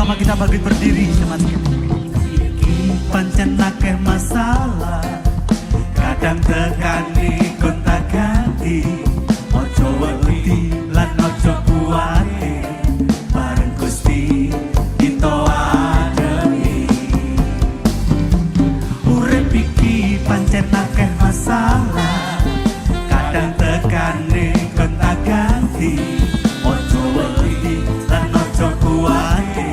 Sama-sama kita berdiri jemaat sekalian. Pancen akeh masalah, kadang tekani gonta ganti. Ojo wedi lan ojo kuwate, bareng Gusti kita adehi. Urip iki pancen akeh masalah, kadang tekani gonta ganti. Ojo wedi lan ojo kuwate,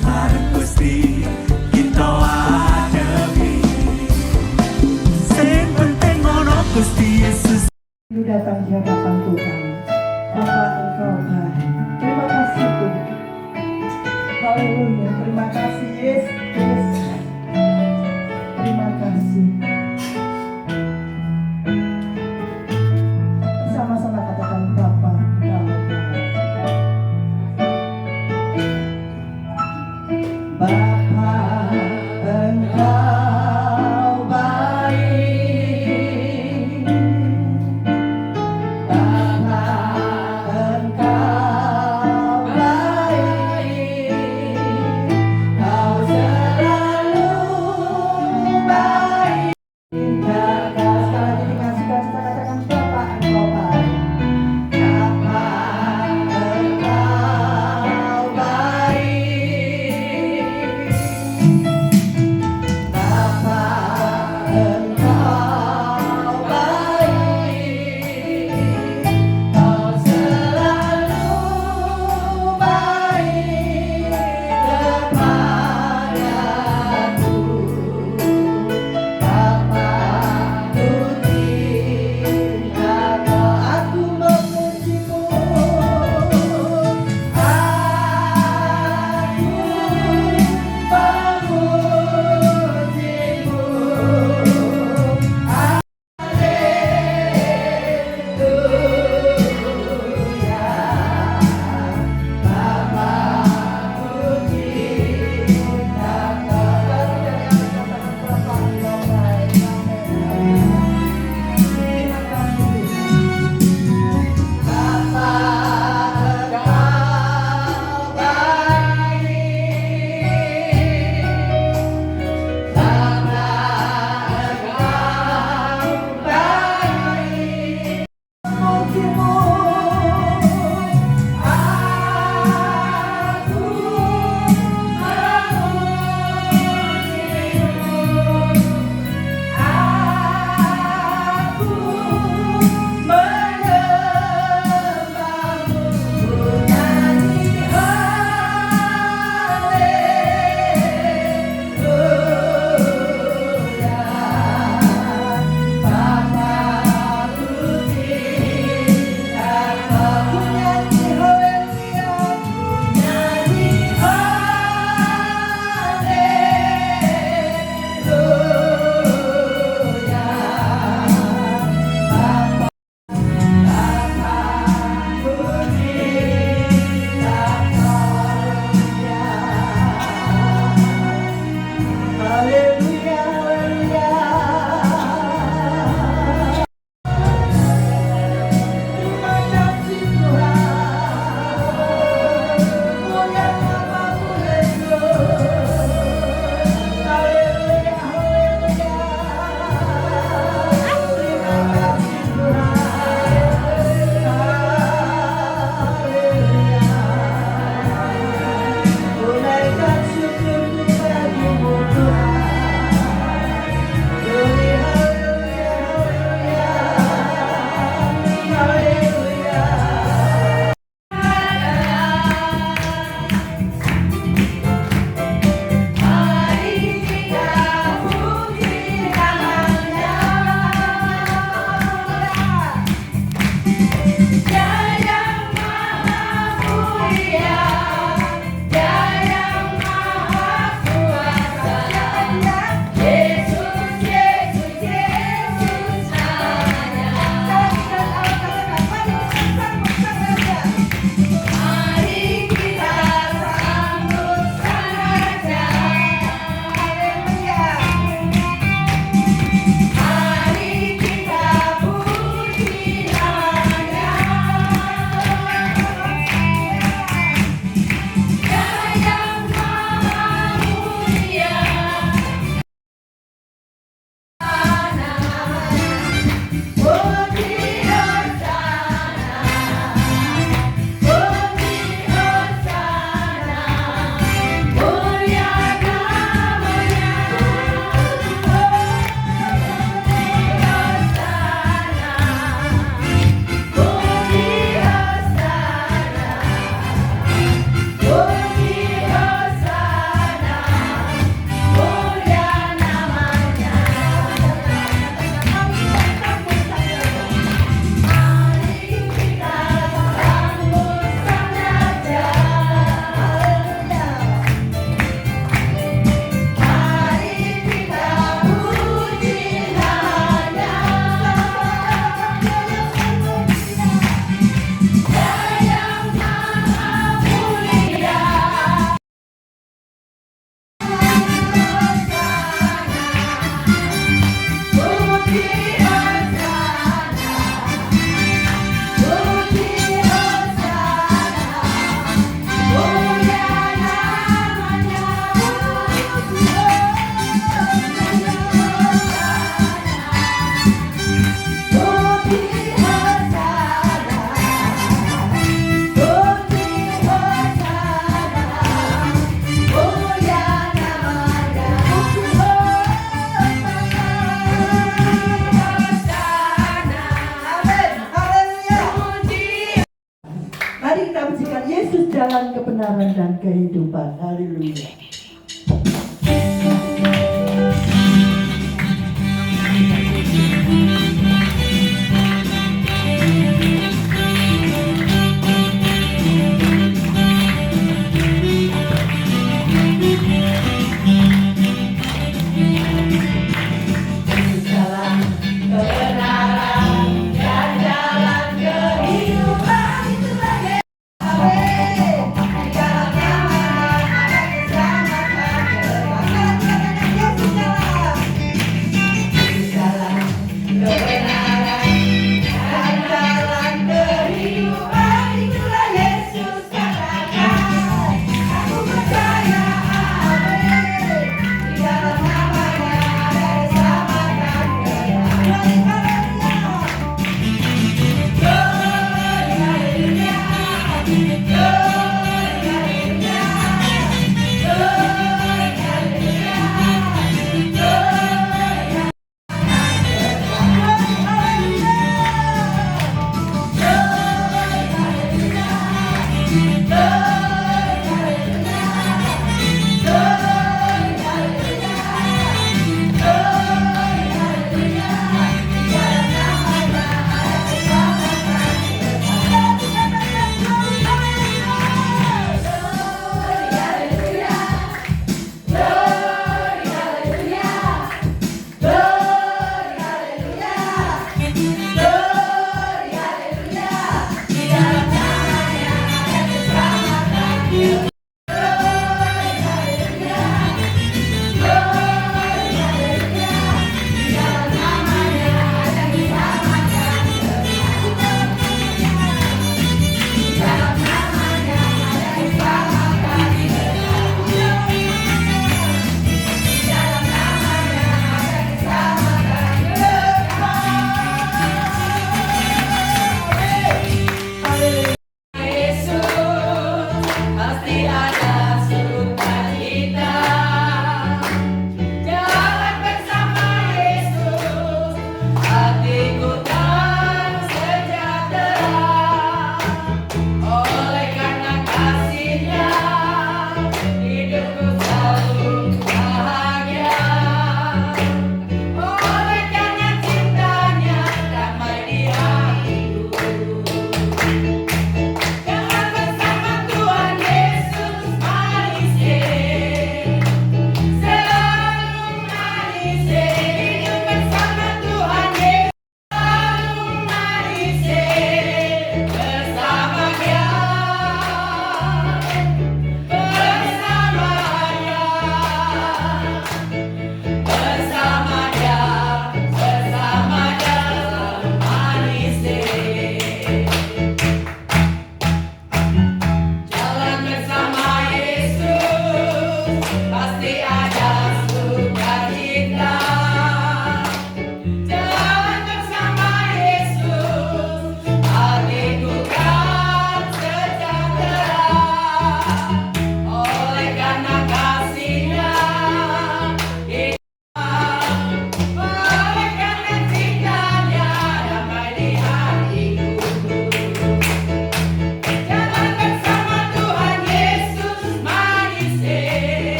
bareng Gusti kita adehi. Sing penting ono Gusti Yesus. Datang di hadapan Tuhan. Bapa Engkau baik. Terima kasih Tuhan. Haleluya. Terima kasih Yesus. Terima kasih. Sama-sama katakan Bapa Engkau baik. Bapa Engkau baik. Kau jalan kebenaran dan kehidupan. Haleluya.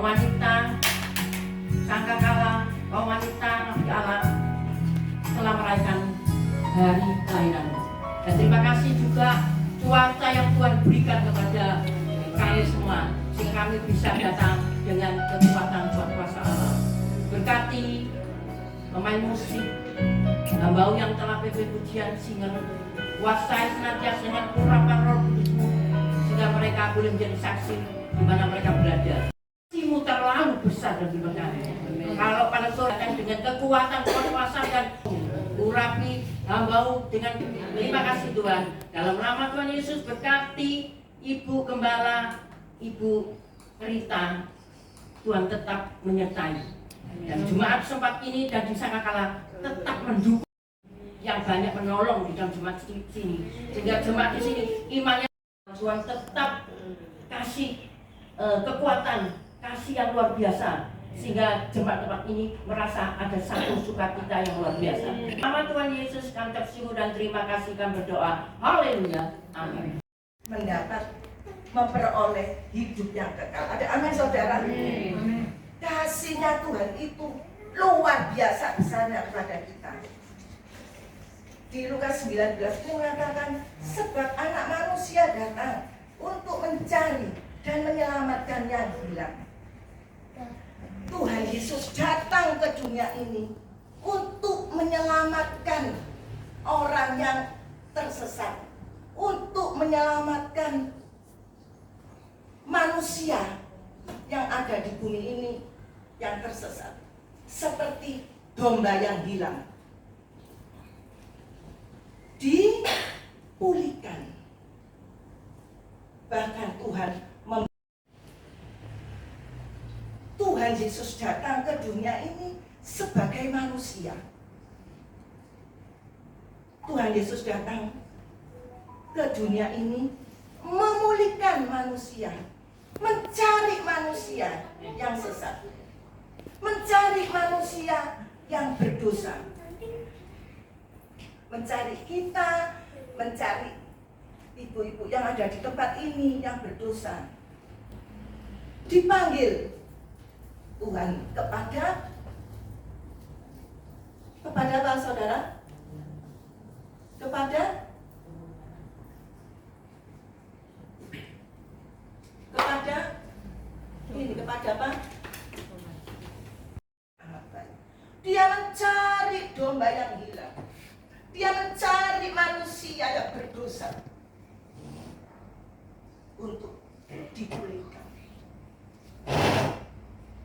kaum wanita sangkakala, kaum wanita Nabi Allah telah merayakan hari kelahiranmu. Dan terima kasih juga cuaca yang Tuhan berikan kepada kami semua, sehingga kami bisa datang dengan kekuatan kuasa Allah. Berkati pemain musik, hamba yang telah pimpin pujian, sehingga kuasai senantiasa dengan urapan Roh Kudus-Mu, sehingga mereka boleh menjadi saksi di mana mereka berada. Kasih-Mu terlalu besar dan berkati. Kalau pada sore dengan kekuatan kuasa dan urapi hamba dengan terima kasih Tuhan. Dalam nama Tuhan Yesus berkati Ibu Gembala, Ibu Rita, Tuhan tetap menyertai. Dan jemaat sempat ini dan di Sangkakala tetap mendukung yang banyak menolong di dalam jemaat sini, sehingga jemaat di sini imannya Tuhan tetap kasih kekuatan, kasih yang luar biasa, sehingga jemaat tempat ini merasa ada satu sukacita yang luar biasa. Nama Tuhan Yesus kami tersyukur dan terima kasih, kami berdoa. Haleluya. Amin. Mendapat memperoleh hidup yang kekal. Ada amin saudara? Amin. Kasihnya Tuhan itu luar biasa besarnya kepada kita. Di Lukas 19 itu mengatakan, sebab anak manusia datang untuk mencari dan menyelamatkan yang hilang. Tuhan Yesus datang ke dunia ini untuk menyelamatkan orang yang tersesat, untuk menyelamatkan manusia yang ada di bumi ini yang tersesat, seperti domba yang hilang, dipulihkan. Bahkan Tuhan Yesus datang ke dunia ini sebagai manusia. Tuhan Yesus datang ke dunia ini memulihkan manusia, mencari manusia yang sesat, mencari manusia yang berdosa, mencari kita, mencari ibu-ibu yang ada di tempat ini yang berdosa. Dipanggil Tuhan kepada apa saudara? Kepada apa? Dia mencari domba yang hilang. Dia mencari manusia yang berdosa untuk dipulihkan,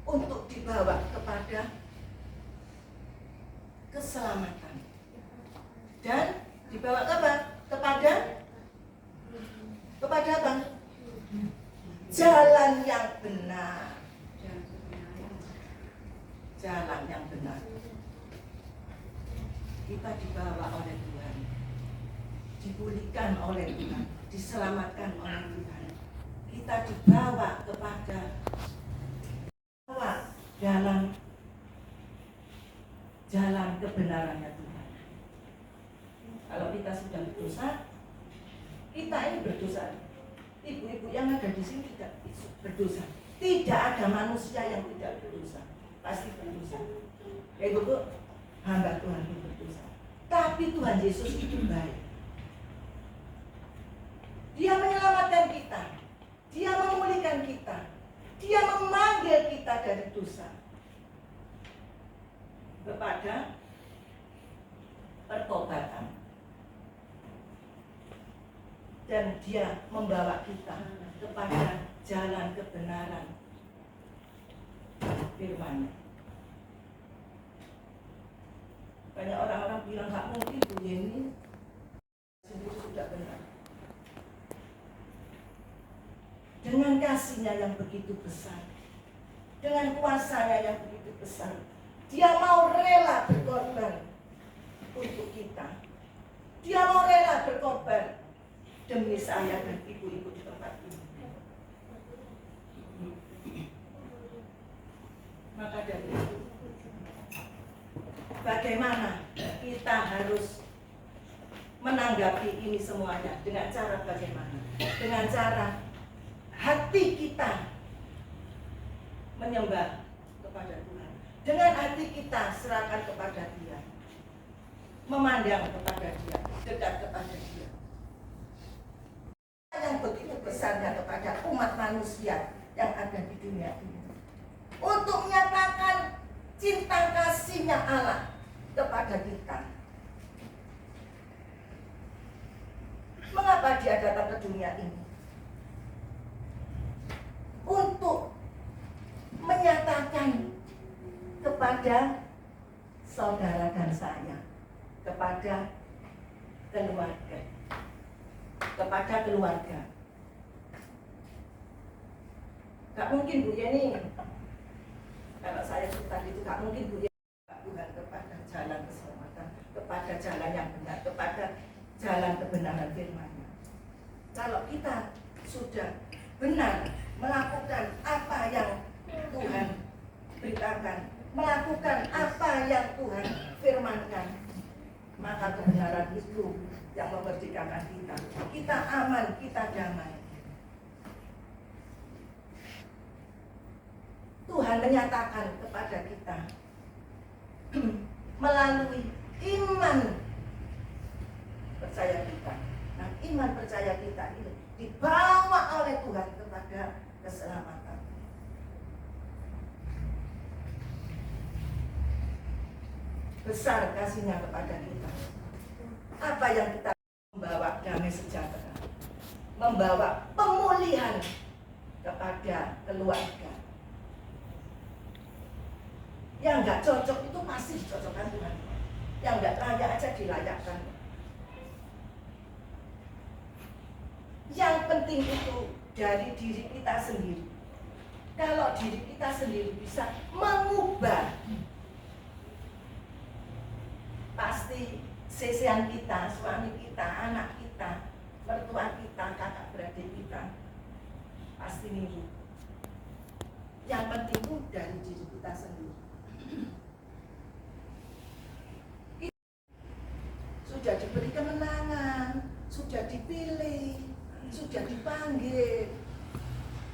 untuk dibawa kepada keselamatan, dan dibawa kepada apa? Jalan yang benar. Jalan yang benar. Kita dibawa oleh Tuhan, dipulihkan oleh Tuhan, diselamatkan oleh Tuhan. Kita dibawa kepada jalan kebenarannya Tuhan. Kalau kita sudah berdosa, kita ini berdosa. Ibu-ibu yang ada di sini tidak berdosa. Tidak ada manusia yang tidak berdosa. Pasti berdosa. Ibu hamba Tuhan itu berdosa. Tapi Tuhan Yesus itu baik. Dia menyelamatkan kita. Dia memulihkan kita. Dia memanggil kita dari dosa kepada pertobatan. Dan dia membawa kita kepada jalan kebenaran firman-Nya. Banyak orang-orang bilang nggak mungkin Bu Yeni sendiri sudah benar. Dengan kasih-Nya yang begitu besar, dengan kuasa-Nya yang begitu besar, dia mau rela berkorban untuk kita. Dia mau rela berkorban demi saya dan ibu-ibu di tempat ini. Maka dari itu, bagaimana kita harus menanggapi ini semuanya? Dengan cara bagaimana? Dengan cara hati kita menyembah kepada Tuhan. Dengan hati kita serahkan kepada Dia, memandang kepada Dia, dekat kepada Dia. Yang begitu besarnya kepada umat manusia yang ada di dunia ini, untuk menyatakan cinta kasihnya Allah kepada kita. Mengapa Dia datang ke dunia ini? Untuk menyatakan kepada saudara dan saya, kepada keluarga. Gak mungkin Bu Yeni, kalau saya cerita itu gak mungkin Bu Yeni Tuhan kepada jalan keselamatan, kepada jalan yang benar, kepada jalan kebenaran firman-Nya. Kalau kita sudah benar melakukan apa yang Tuhan beritakan, melakukan apa yang Tuhan firmankan, maka kebenaran itu yang memerdekakan kita. Kita aman, kita damai. Tuhan menyatakan kepada kita melalui iman percaya kita. Nah, iman percaya kita itu dibawa oleh Tuhan kepada keselamatan. Besar kasihnya kepada kita. Apa yang kita membawa damai sejahtera, membawa pemulihan kepada keluarga. Yang nggak cocok itu pasti dicocokkan Tuhan. Yang nggak layak aja dilayakkan. Yang penting itu dari diri kita sendiri. Kalau diri kita sendiri bisa mengubah, pasti sesian kita, suami kita, anak kita, mertua kita, kakak beradik kita pasti niru. Yang penting itu dari diri kita sendiri. Sudah diberi kemenangan, sudah dipilih, sudah dipanggil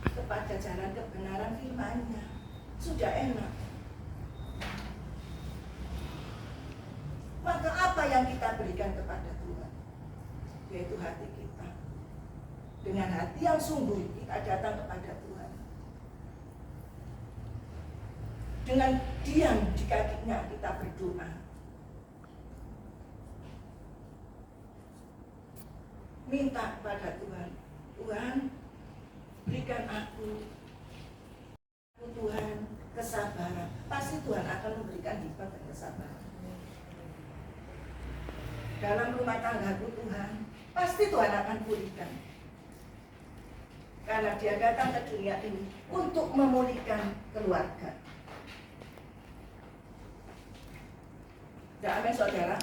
kepada jalan kebenaran firman-Nya, sudah enak. Maka apa yang kita berikan kepada Tuhan? Yaitu hati kita. Dengan hati yang sungguh kita datang kepada Tuhan. Dengan diam di kakinya kita berdoa. Minta kepada Tuhan, Tuhan berikan aku Tuhan kesabaran. Pasti Tuhan akan memberikan hikmat dan kesabaran. Dalam rumah tanggaku Tuhan, pasti Tuhan akan pulihkan. Karena Dia datang ke dunia ini untuk memulihkan keluarga. Amin saudara.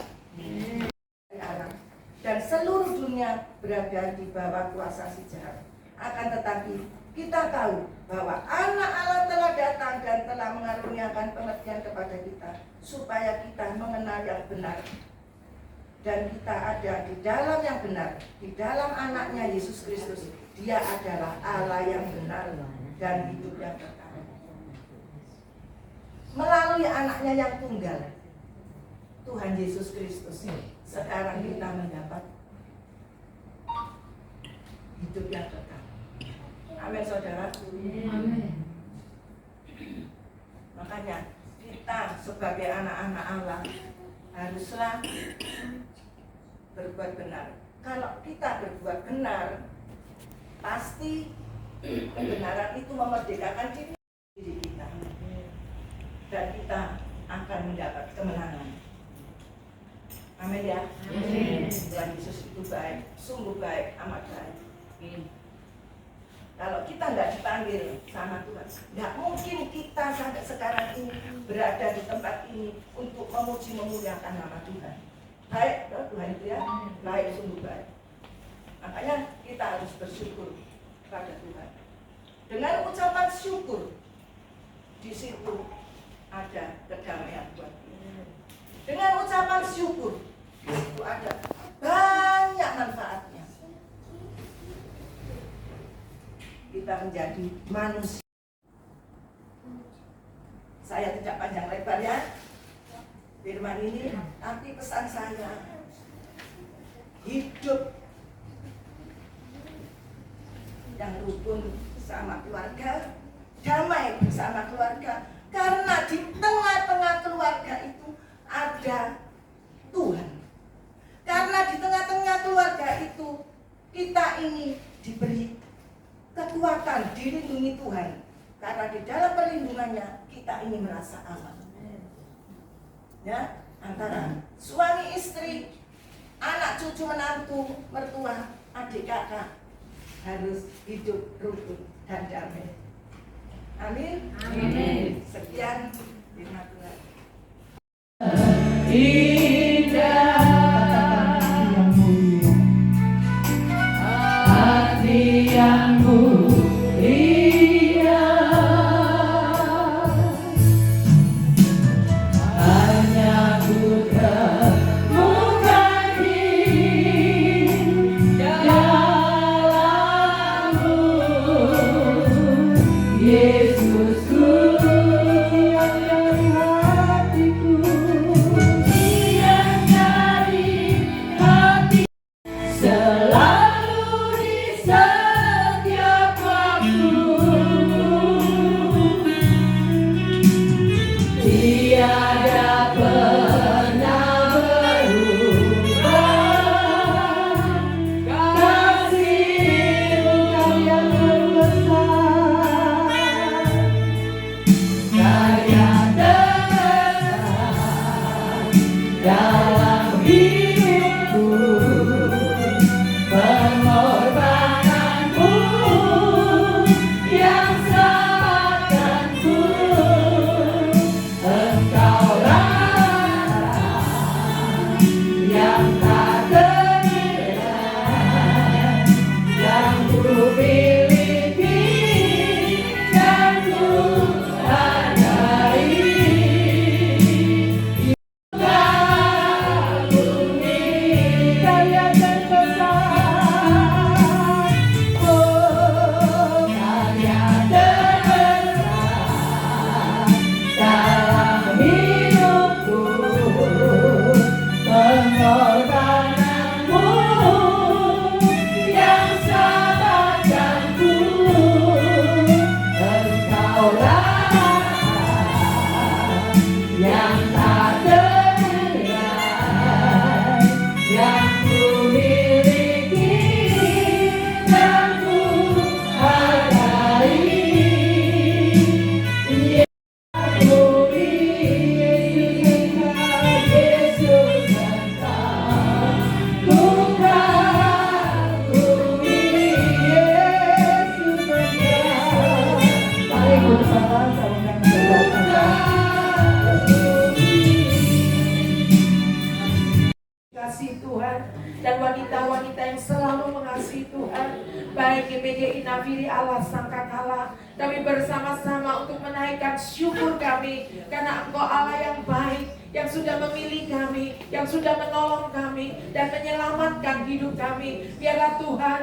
Dan seluruh dunia berada di bawah kuasa si jahat. Akan tetapi kita tahu bahwa anak Allah telah datang dan telah mengaruniakan pengertian kepada kita, supaya kita mengenal yang benar. Dan kita ada di dalam yang benar, di dalam anaknya Yesus Kristus. Dia adalah Allah yang benar dan hidup yang kekal. Melalui anaknya yang tunggal, Tuhan Yesus Kristus, sekarang kita mendapat hidup yang kekal. Amin saudara. Amin. Makanya kita sebagai anak-anak Allah haruslah berbuat benar. Kalau kita berbuat benar, pasti kebenaran itu memerdekakan diri kita, dan kita akan mendapat kemenangan. Amin ya. Amin. Tuhan Yesus itu baik, sungguh baik, amat baik. Kalau kita nggak dipanggil sama Tuhan, nggak mungkin kita sampai sekarang ini berada di tempat ini untuk memuji memuliakan nama Tuhan. Baik, Tuhan itu ya, baik, sungguh baik. Makanya kita harus bersyukur pada Tuhan. Dengan ucapan syukur, di situ ada kedamaian buat kita. Dengan ucapan syukur, di situ ada banyak manfaatnya. Kita menjadi manusia hidup yang rukun bersama keluarga, damai bersama keluarga, karena di tengah-tengah keluarga itu ada Tuhan. Karena di tengah-tengah keluarga itu kita ini diberi kekuatan, dilindungi Tuhan. Karena di dalam perlindungannya kita ini merasa aman. Ya, antara suami istri, anak cucu menantu, mertua, adik kakak harus hidup rukun dan damai. Amin. Amin. Sekian firman Tuhan. Yang mulia. Hati yang mulia, hanya ku temukan di dalam-Mu, Yesusku yang dari hatiku, yang dari hati, selalu di setiap waktu, tiada pernah berubah. Kasih-Mu yang terbesar, karya terbesar dalam hidupku, pengorbananmu yang selamatkanku, Engkaulah yang tak ternilai, yang ku miliki dan ku hargai. Karya terbesar, oh karya terbesar dalam hidupku, pengorbananmu yang selamatkanku, Engkaulah yang tak ternilai, yang ku miliki dan ku hargai. Yesus Engkau, ku kagumi Yesus Engkau, Mari bersama sama berdoa. kasih Tuhan, dan wanita-wanita yang selalu mengasihi Tuhan, baik GPGI Nafiri Allah Sangkakala, kami bersama-sama untuk menaikkan syukur kami karena Engkau Allah yang baik, yang sudah memilih kami, yang sudah menolong kami dan menyelamatkan hidup kami. Biarlah Tuhan,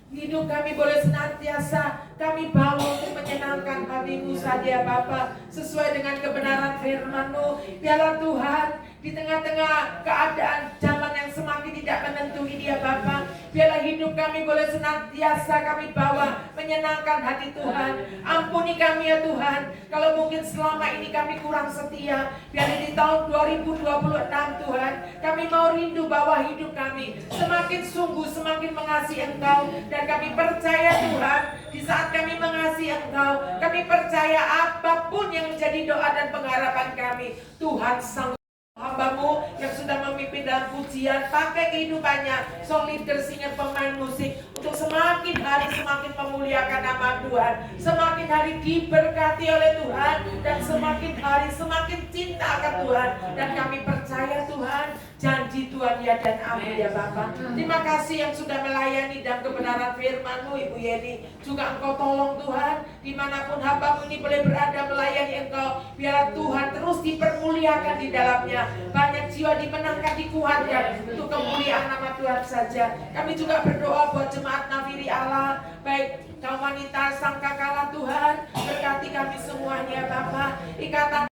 hidup kami boleh senantiasa kami bawa untuk menyenangkan hati-Mu saja Bapa, sesuai dengan kebenaran firman-Mu. Biarlah Tuhan, di tengah-tengah keadaan zaman yang semakin tidak menentu ini ya Bapa, biarlah hidup kami boleh senantiasa kami bawa menyenangkan hati Tuhan. Ampuni kami ya Tuhan, kalau mungkin selama ini kami kurang setia. Biar di tahun 2026 Tuhan, kami mau rindu bahwa hidup kami semakin sungguh, semakin mengasihi Engkau. Dan kami percaya Tuhan, di saat kami mengasihi Engkau, kami percaya apapun yang menjadi doa dan pengharapan kami, Tuhan sanggup. Hamba-Mu yang sudah memimpin dalam pujian, pakai kehidupannya, song leader, singer, pemain musik, untuk semakin hari semakin memuliakan nama Tuhan, semakin hari diberkati oleh Tuhan, dan semakin hari semakin cinta akan Tuhan. Dan kami percaya Tuhan, janji Tuhan ya dan amin ya Bapa. Terima kasih yang sudah melayani dan kebenaran firman-Mu, Ibu Yeni. Juga Engkau tolong Tuhan, dimanapun hamba-Mu ini boleh berada melayani Engkau, biar Tuhan terus dipermuliakan di dalamnya. Banyak jiwa dimenangkan, dikuatkan untuk kemuliaan nama Tuhan saja. Kami juga berdoa buat jemaat Nafiri Allah, baik kaum wanita Sangkakala Tuhan, berkati kami semuanya Bapa. Ikatan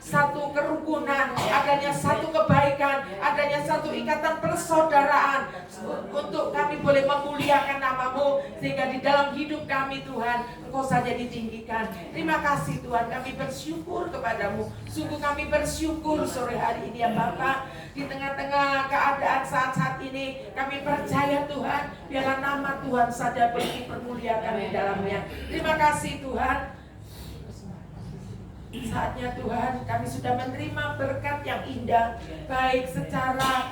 satu kerukunan, adanya satu kebaikan, adanya satu ikatan persaudaraan untuk kami boleh memuliakan nama-Mu, sehingga di dalam hidup kami Tuhan Engkau saja ditinggikan. Terima kasih Tuhan, kami bersyukur kepadamu. Sungguh kami bersyukur sore hari ini ya Bapa. Di tengah-tengah keadaan saat-saat ini kami percaya Tuhan, biarlah nama Tuhan saja boleh dipermuliakan di dalamnya. Terima kasih Tuhan. Saatnya Tuhan kami sudah menerima berkat yang indah, baik secara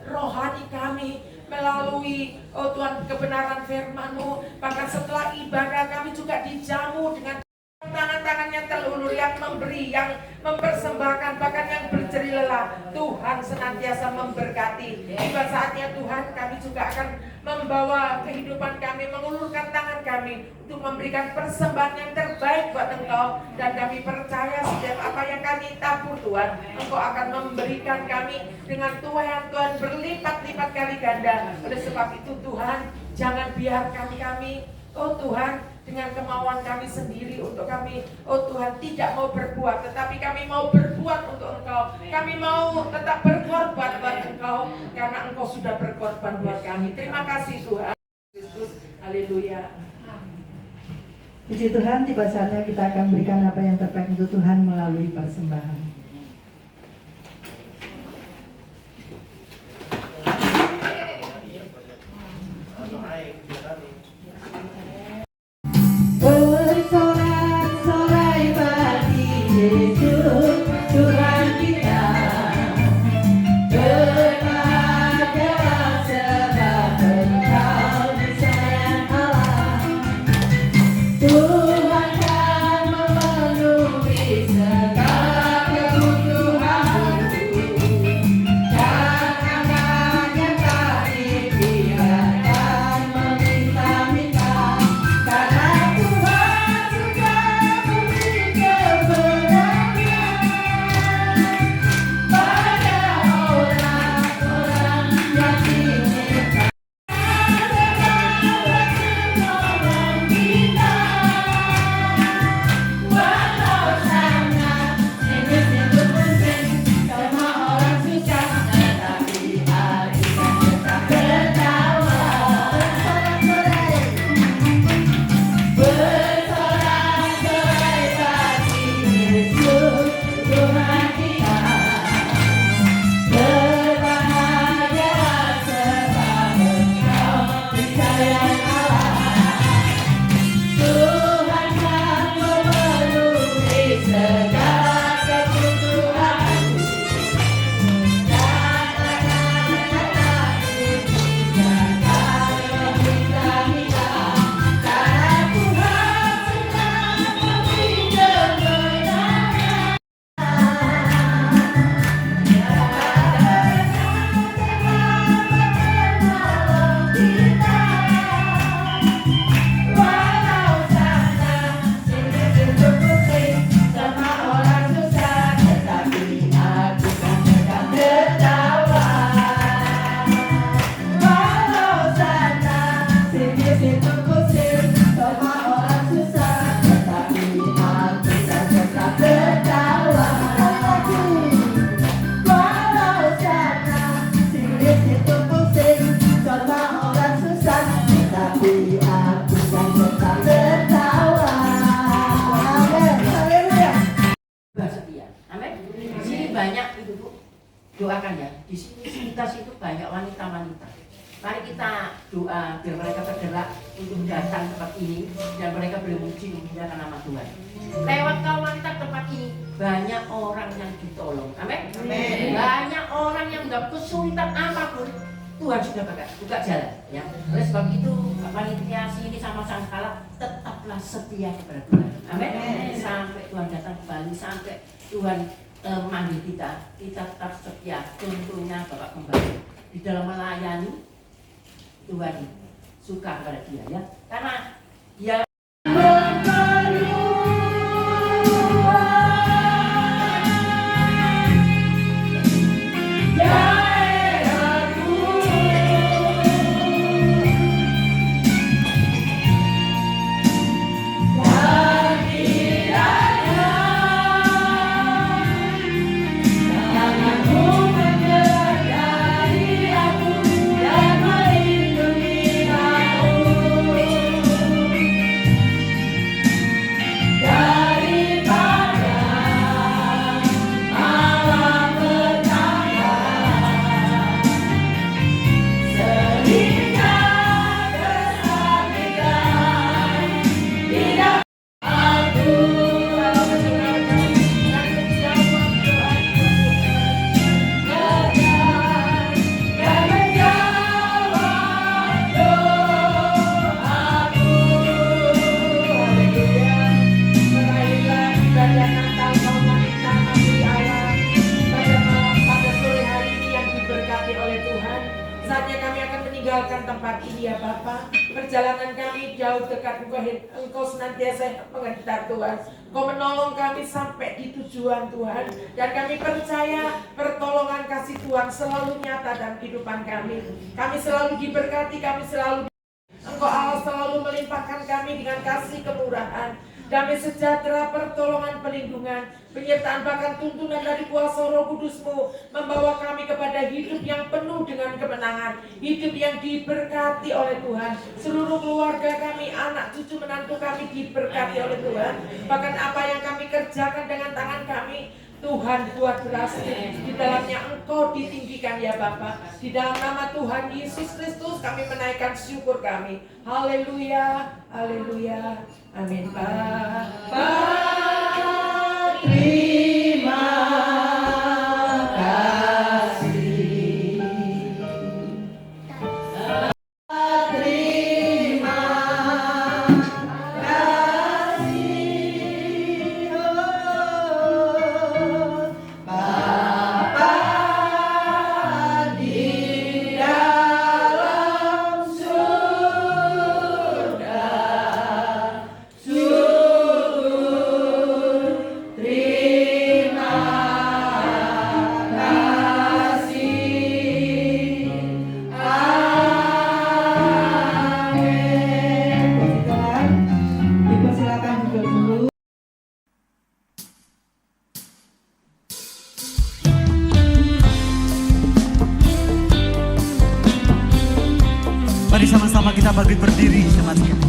rohani kami melalui Tuhan kebenaran firman-Mu, bahkan setelah ibadah kami juga dijamu dengan tangan-tangannya terulur yang memberi, yang mempersembahkan, bahkan yang berjeri lelah. Tuhan senantiasa memberkati. Tiba saatnya Tuhan kami juga akan membawa kehidupan kami, mengulurkan tangan kami untuk memberikan persembahan yang terbaik buat Engkau. Dan kami percaya setiap apa yang kami tabur Tuhan, Engkau akan memberikan kami dengan tuaian Tuhan berlipat-lipat kali ganda. Oleh sebab itu Tuhan, jangan biarkan kami, oh Tuhan, dengan kemauan kami sendiri untuk kami, oh Tuhan, tidak mau berbuat, tetapi kami mau berbuat untuk Engkau. Kami mau tetap berkorban buat Engkau, karena Engkau sudah berkorban buat kami. Terima kasih Tuhan Yesus. Haleluya. Puji Tuhan, tiba saatnya kita akan berikan apa yang terbaik untuk Tuhan melalui persembahan. Bersorak-sorai bagi Yesus Tuhan kita, berbahagia sebab Engkau disayang Allah. Tuhan kan memenuhi segala kebutuhanmu, jangan hanya tadi biarkan meminta-minta, karena Tuhan sudah memberi kebenaran pada orang-orang yang diminta. Menolong kita, walau sangat sungguh-sungguh penting, semua orang susah, tetapi hati kan tetap tertawa. Bersorak-sorai bagi Yesus Tuhan kita, berbahagia sebab Engkau disayang Allah. Tuhan kan memenuhi segala kebutuhanmu, dan anak-anak jangan meminta-minta, karena Tuhan sudah memberi kebenaran. Menolong kita, walau sangat sungguh-sungguh pusing, semua orang susah, tetapi aku kan tetap tertawa. Walau sangat sungguh-sungguh pusing, semua orang susah, tetapi aku kan tetap tertawa. Walau sangat sungguh-sungguh pusing, semua orang susah, tetapi aku kan tetap tertawa. Amin. Haleluya. Setia. Amin. Di sini banyak itu Bu. Doakan ya. Di sini sekitar situ banyak wanita-wanita. Mari kita doa biar mereka tergerak untuk datang tempat ini dan mereka boleh memuji memuliakan nama Tuhan. Lewat kau wanita tempat ini banyak orang yang ditolong. Amin. Banyak orang yang nggak kesulitan apapun. Tuhan sudah buka jalan ya. Oleh sebab itu panitia sini sama Sangkala tetaplah setia kepada Tuhan. Amin. Sampai Tuhan datang kembali, sampai Tuhan manggil kita tetap setia. Tentunya Bapak kembali di dalam melayani, Tuhan suka kepada dia ya. Karena dia Dan kiranya Saatnya kami akan meninggalkan tempat ini ya Bapa. Perjalanan kami jauh dekat Engkau senantiasa mengentar Tuhan. Engkau menolong kami sampai di tujuan Tuhan. Dan kami percaya pertolongan kasih Tuhan selalu nyata dalam kehidupan kami. Kami selalu diberkati, kami selalu Engkau Allah selalu melimpahkan kami dengan kasih kemurahan, damai sejahtera, pertolongan, pelindungan, penyertaan bahkan tuntunan dari kuasa Roh Kudus-Mu membawa kami kepada hidup yang penuh dengan kemenangan, hidup yang diberkati oleh Tuhan. Seluruh keluarga kami, anak cucu menantu kami diberkati oleh Tuhan. Bahkan apa yang kami kerjakan dengan tangan kami, Tuhan buat berhasil. Di dalamnya Engkau ditinggikan ya Bapa. Di dalam nama Tuhan Yesus Kristus kami menaikkan syukur kami. Haleluya, haleluya, amin. Bapa, Terima kasih. Terima kasih. Bapa di dalam surga, syukur, terima kasih. Amin. Puji Tuhan. Dipersilakan duduk dulu. Mari sama-sama kita bangkit berdiri, jemaat sekalian.